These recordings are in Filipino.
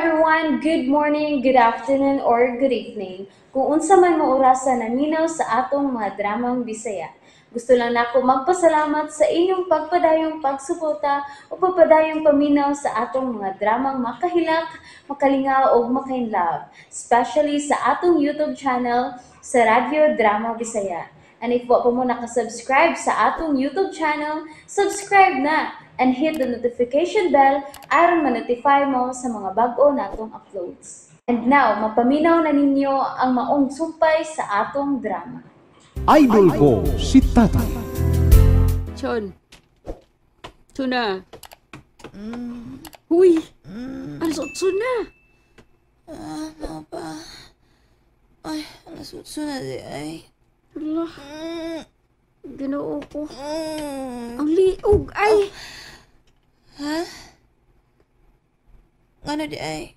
everyone, good morning, good afternoon, or good evening. Kung unsa man mo orasan naminaw sa atong mga dramang Bisaya. Gusto lang nako magpasalamat sa inyong pagpadayong pagsuporta o pagpadayong paminaw sa atong mga dramang makahilak, makalingaw o makainlove, especially sa atong YouTube channel sa Radyo Drama Bisaya. And if wa pa mo nakasubscribe sa atong YouTube channel, subscribe na and hit the notification bell aron ma-notify mo sa mga bag-o natong uploads. And now, mapaminaw na ninyo ang maong sumpay sa atong drama. Idol ko si Tati. Chon. Tuna. Huy. Alas 8 na. Ano ba? Ay, alas 8 na di ay. Hala. Ginoo ko. Ang liog ay. Ha? Ngano di ay?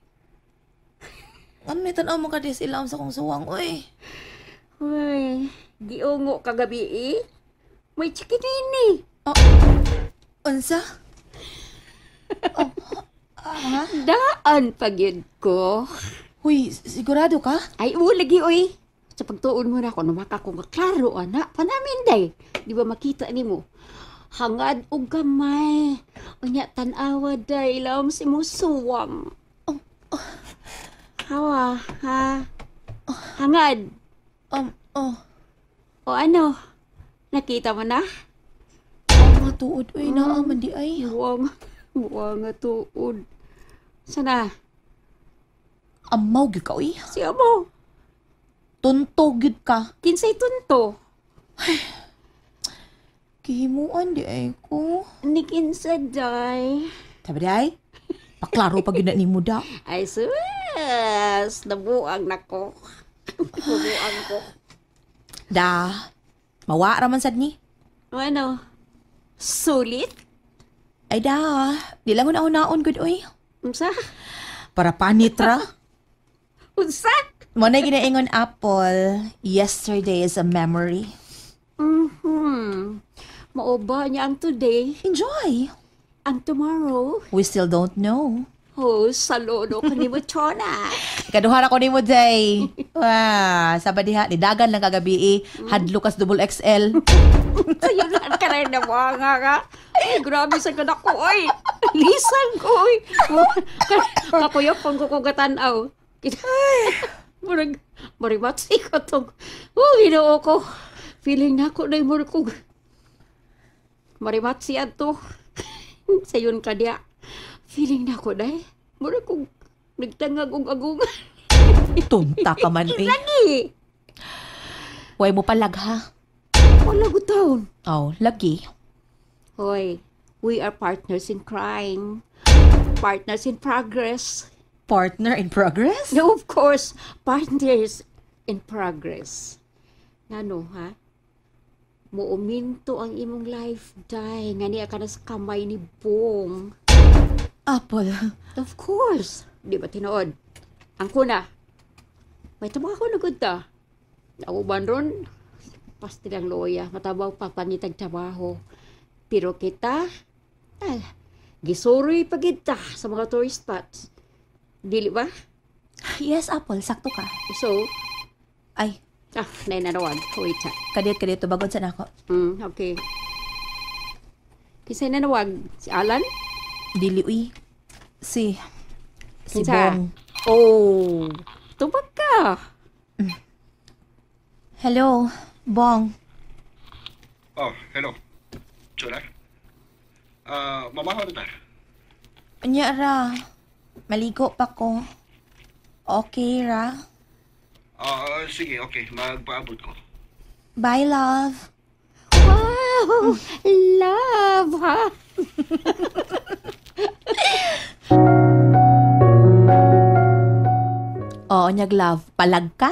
Ngano ni tanaw mo ka di silam sa kong suwang, oy? Uy. Giungo kagabi eh. May chikinini. Unsa? Daan pagyud ko. Huy, sigurado ka? Ay, lagi oy. Sa pagtuon mo na ako, namaka ko maklaro, anak. Panamin day. Di ba makita ni mo? Hangad o gamay. Unya tanawa day, ilawam si mo suwang. Hawa, ha? Hangad. O ano? Nakita mo na? Matuod, oy, naaman di ay. Buwang nga tuod. Sana? Amaw gyud ka, oy. Siya mo? Tuntog gyud ka. Kinsay tunto? Kihimuan di ay ko. Ni kinsa day? Sabi di ay? Paklaro pa gyud na ni muda. Ay sus! Nabuang na ko. Nabuang ko. Da, mawa raman sad ni. Ano? Sulit? Ay da, di lang una-unaon gud, oy. Unsa? Para panitra. Unsa? Mo na ginaingon Apple, yesterday is a memory. Mauba niya ang today, Enjoy. ang tomorrow. We still don't know. Oh, saludo ka ni mo, Chona. Ikaduhara ko ni mo, Jay. Sabad diha, nidagan lang kagabi Hadlukas double XL. Sa'yo lang ka rin na mga ka. Ay, grabe sa kanak ko, oy. Lisan ko, oy. Kakuyok kung kukugatan-aw. Marimatsi ko itong. Ginoo ko. Feeling na ako na yung murkog. Marimatsi ato. Sayon ka diya. Feeling na ako na murkog. Nagtangag-ug-agungan. Tunta ka man, eh. Lagi. Huwag mo palag, ha? Wala gutaon. Oh, lagi. Hoy, we are partners in crime. Partners in progress. Partner in progress? No, of course, partners in progress. Ano, ha? Muuminto ang imong life, day. Nga niya ka na sa kamay ni Bong. Apple. Of course. Di ba tinood? Ang kuna. May trabaho na gud ta. Nauban ron. Pasti lang loya. Matabaw pa pangitag trabaho. Pero kita, gisuroy pa kita sa mga tourist spots. Dili ba? Yes, Apple. Sakto ka. So, Ay, nainanawag. Wait ha. kadit bagod sa nako. Okay. Kisay nanawag? Si Alan? Dili, uy. Si Kinsa? Bong. Oh, tubag ka. Hello, Bong. Oh, hello. Chula? Mamahaw na ta. Anya ra. Maligo pa ko. Okay ra. Sige, okay. Magpaabot ko. Bye, love. Wow! Love, ha? Oo, nyag love. Palag ka?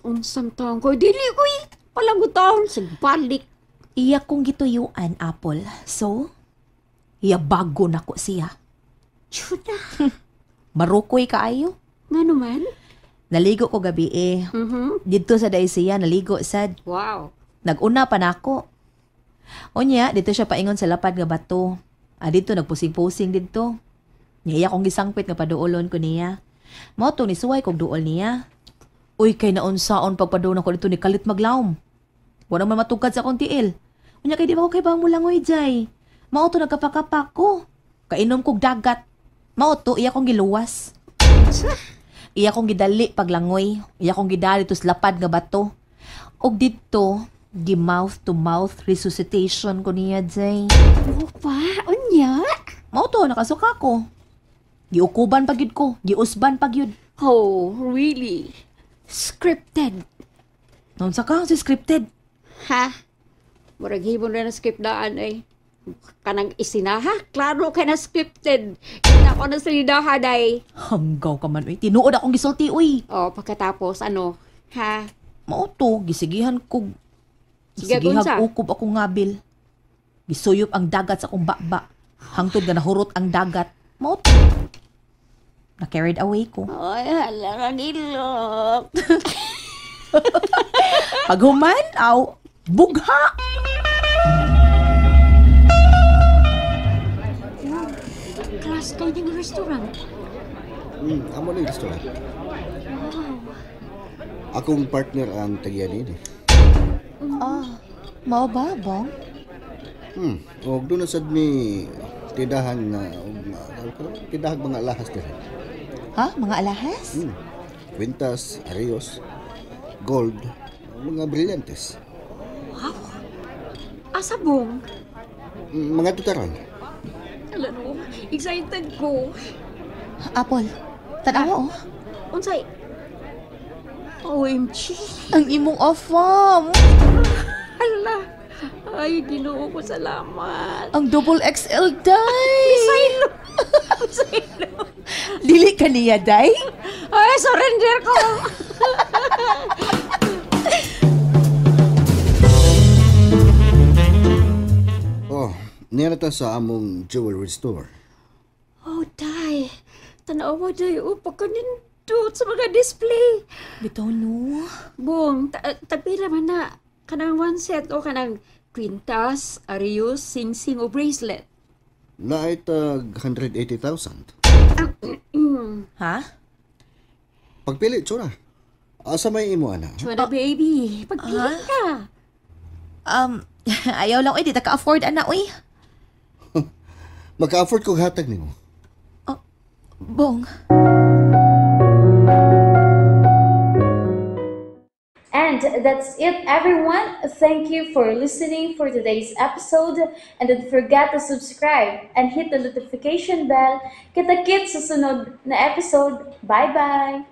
Unsang taong ko. Dili ko palagutan. Sigbalik. Iya kong gituyuan, Apple. So, iya bago na ko siya. Chuna. Marukoy kaayo. Nga naman? Naligo ko gabi Dito sa siya, naligo sad. Wow. Naguna pa nako. Unya, dito siya paingon sa lapad nga bato. Dito nagpusing-pusing dito. Niya akong gisangpit nga paduolon ko niya. Mao to ni suway kog duol niya. Uy, kay naunsaon pagpaduon ko dito ni kalit maglawom. Wala man matugkad sa akong tiil. Unya kay di ba ko kay bang mulangoy, Jay? Mao to nagkapak-kapak ko. Kainom kog dagat. Mao to iya kong giluwas. Iya kong gidali paglangoy. Iya kong gidali to sa lapad nga bato. Og dito, gi mouth to mouth resuscitation ko niya, Jay. Opa, unya? Mao to nakasuka ko. Giukuban pagyud ko, giusban pagyud. Oh, really? Scripted. Noon sa ka, si scripted. Ha? Murag hibon na script daan ay. Kanang isinaha, klaro ka na scripted. Kita ko na salidaha day. Hanggaw ka man, uy. Tinuod akong gisulti, uy. O, pagkatapos, ano? Ha? Mao to, gisigihan ko. Sige, Gisigihag kunsa? ukob akong ngabil. Gisuyop ang dagat sa akong bakba. Hangtod nga nahurot ang dagat. Mao to. Na-carried away ko. Ay, hala, nagilok. Paghuman, aw, bugha! Class kayo ng restaurant. Amo na yung restaurant. Akong partner ang tagyan ini. Mao ba, bong? Og doon na sad mi tidahan na tidahan mga alahas diri. Ha? Mga alahas? Quintas, Arios, Gold, mga brilyantes. Asabong. Mga tutaran. Alam mo, excited ko. Apple. Tanawa, oh. Unsay? OMG. Ang imong afam. Hala. Ay, ginoo ko, salamat. Ang double XL, day. Saylo. Saylo. Dili ka niya, day? Ay, surrender ko. Oh, niya na ta sa among jewelry store. Oh, day. Tanaw mo, day. Pagkanindot sa mga display. Bitaw, no. Bong, tagpila man na. Kanang one set o kanang quintas, arios, sing-sing o bracelet. Na ay tag 180,000. Ha? Pagpili, tsura. Asa may imo, ana? Chwada, baby. Pagpili ka. Ayaw lang, uy. Di ta ka-afford, ana, uy. Maka-afford kong hatag nimo. Bong. And that's it, everyone. Thank you for listening for today's episode. And don't forget to subscribe and hit the notification bell. Kita-kits sa sunod na episode. Bye-bye!